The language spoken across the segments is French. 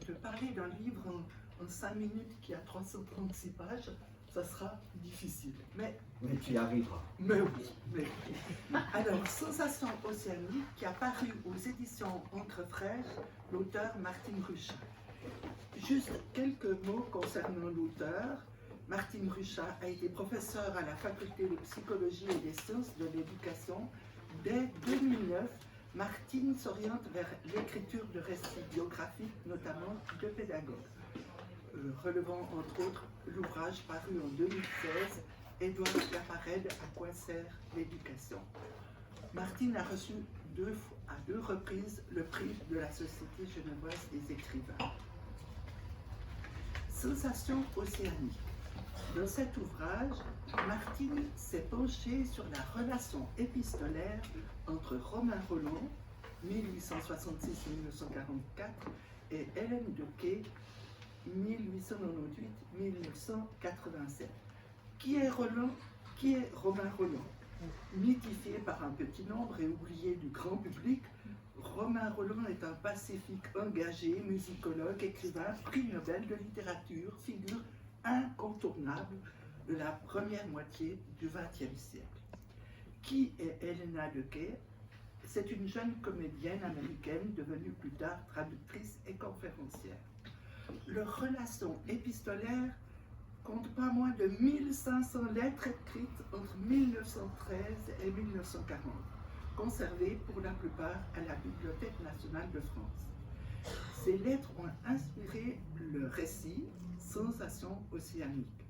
te parler d'un livre en 5 minutes qui a 336 pages, ça sera difficile. Mais tu y arriveras. Mais oui. Alors, Sensation océanique, qui a paru aux éditions Entre Frères, l'auteur Martine Ruchat. Juste quelques mots concernant l'auteur. Martine Ruchat a été professeure à la faculté de psychologie et des sciences de l'éducation. Dès 2009, Martine s'oriente vers l'écriture de récits biographiques, notamment de pédagogues, relevant entre autres l'ouvrage paru en 2016, Édouard Claparède, à quoi sert l'éducation. Martine a reçu à deux reprises le prix de la Société genevoise des écrivains. Sensation océanique. Dans cet ouvrage, Martine s'est penchée sur la relation épistolaire entre Romain Rolland, 1866-1944, et Hélène de Quay, 1898-1987. Qui est Romain Rolland? Mythifié par un petit nombre et oublié du grand public, Romain Rolland est un pacifique engagé, musicologue, écrivain, prix Nobel de littérature, figure incontournable de la première moitié du XXe siècle. Qui est Helena de Quay? C'est une jeune comédienne américaine devenue plus tard traductrice et conférencière. Leur relation épistolaire compte pas moins de 1500 lettres écrites entre 1913 et 1940, conservées pour la plupart à la Bibliothèque nationale de France. Ces lettres ont inspiré le récit Sensation océanique.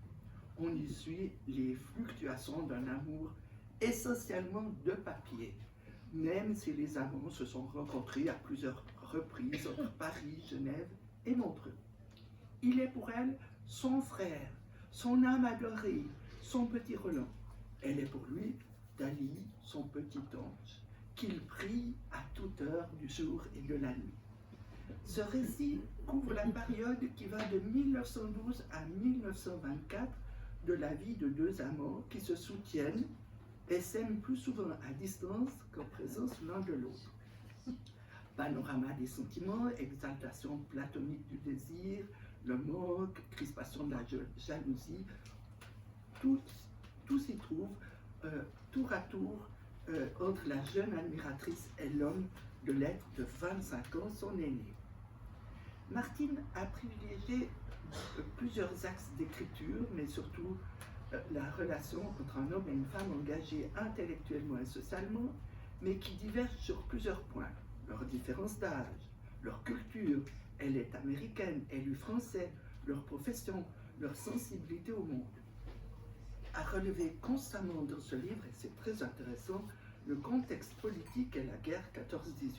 On y suit les fluctuations d'un amour essentiellement de papier, même si les amants se sont rencontrés à plusieurs reprises entre Paris, Genève et Montreux. Il est pour elle son frère, son âme adorée, son petit Roland. Elle est pour lui Dali, son petit ange, qu'il prie à toute heure du jour et de la nuit. Ce récit couvre la période qui va de 1912 à 1924 de la vie de deux amants qui se soutiennent et s'aiment plus souvent à distance qu'en présence l'un de l'autre. Panorama des sentiments, exaltation platonique du désir, le manque, crispation de la jalousie, tout s'y trouve tour à tour entre la jeune admiratrice et l'homme de lettres de 25 ans, son aîné. Martine a privilégié plusieurs axes d'écriture, mais surtout la relation entre un homme et une femme engagés intellectuellement et socialement, mais qui divergent sur plusieurs points. Leur différence d'âge, leur culture, elle est américaine, elle est française, leur profession, leur sensibilité au monde. À relever constamment dans ce livre, et c'est très intéressant, le contexte politique et la guerre 14-18.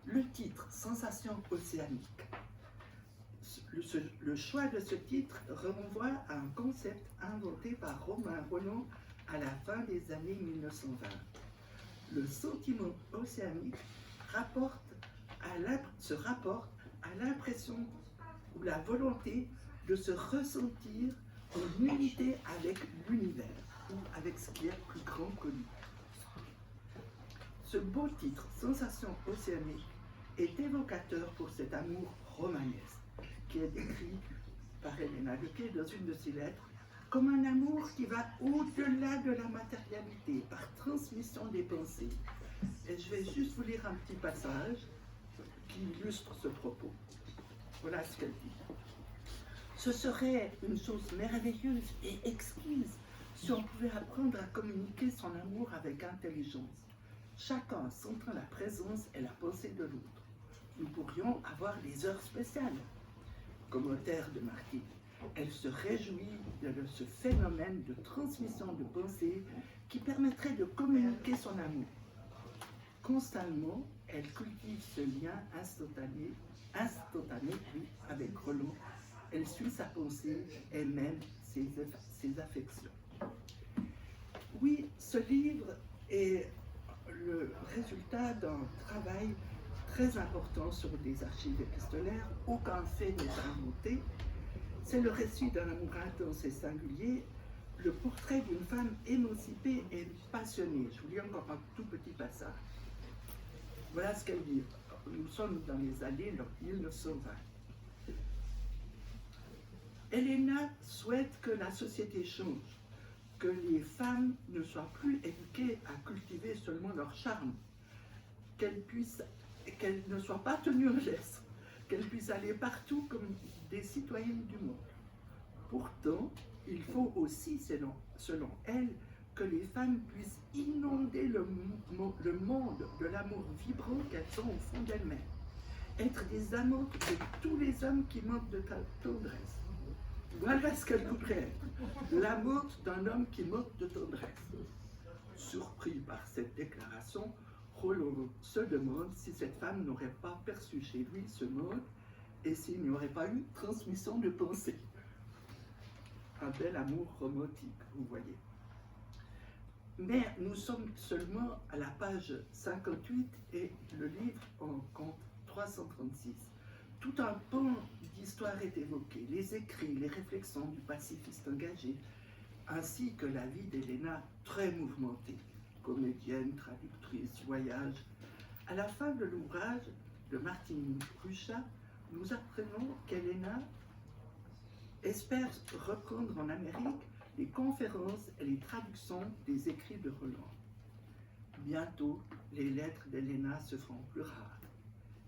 Le titre, Sensation océanique. Le choix de ce titre renvoie à un concept inventé par Romain Rolland à la fin des années 1920. Le sentiment océanique se rapporte à l'impression ou la volonté de se ressentir en unité avec l'univers ou avec ce qui est plus grand que nous. Ce beau titre, Sensation océanique, est évocateur pour cet amour romanesque qui est décrit par Helena de Quay dans une de ses lettres comme un amour qui va au-delà de la matérialité, par transmission des pensées. Et je vais juste vous lire un petit passage qui illustre ce propos. Voilà ce qu'elle dit. Ce serait une chose merveilleuse et exquise si on pouvait apprendre à communiquer son amour avec intelligence, chacun sentant la présence et la pensée de l'autre. Nous pourrions avoir des heures spéciales. Commentaire de Martine. Elle se réjouit de ce phénomène de transmission de pensée qui permettrait de communiquer son amour. Constamment, elle cultive ce lien instantané avec Rolland. Elle suit sa pensée et même ses affections. Oui, ce livre est le résultat d'un travail très important sur des archives épistolaires. Aucun fait n'est inventé. C'est le récit d'un amour intense et singulier, le portrait d'une femme émancipée et passionnée. Je vous lis encore un tout petit passage. Voilà ce qu'elle dit. nous sommes dans les années 1920. Elena souhaite que la société change, que les femmes ne soient plus éduquées à cultiver seulement leur charme, qu'elles ne soient pas tenues en laisse, qu'elles puissent aller partout comme des citoyennes du monde. Pourtant, il faut aussi, selon elle, que les femmes puissent inonder le monde de l'amour vibrant qu'elles ont au fond d'elles-mêmes. Être des amantes de tous les hommes qui manquent de tendresse. Voilà ce qu'elle voudrait être, l'amante d'un homme qui manque de tendresse. Surpris par cette déclaration, Roland se demande si cette femme n'aurait pas perçu chez lui ce mode et s'il n'y aurait pas eu transmission de pensée. Un bel amour romantique, vous voyez. Mais nous sommes seulement à la page 58 et le livre en compte 336. Tout un pan d'histoire est évoqué, les écrits, les réflexions du pacifiste engagé, ainsi que la vie d'Elena très mouvementée, comédienne, traductrice, voyage. À la fin de l'ouvrage de Martine Ruchat, nous apprenons qu'Elena espère reprendre en Amérique les conférences et les traductions des écrits de Roland. Bientôt, les lettres d'Elena se feront plus rares,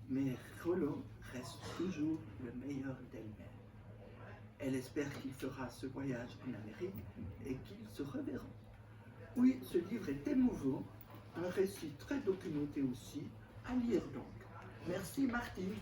mais Roland reste toujours le meilleur d'elle-même. Elle espère qu'il fera ce voyage en Amérique et qu'ils se reverront. Oui, ce livre est émouvant, un récit très documenté aussi, à lire donc. Merci Martine.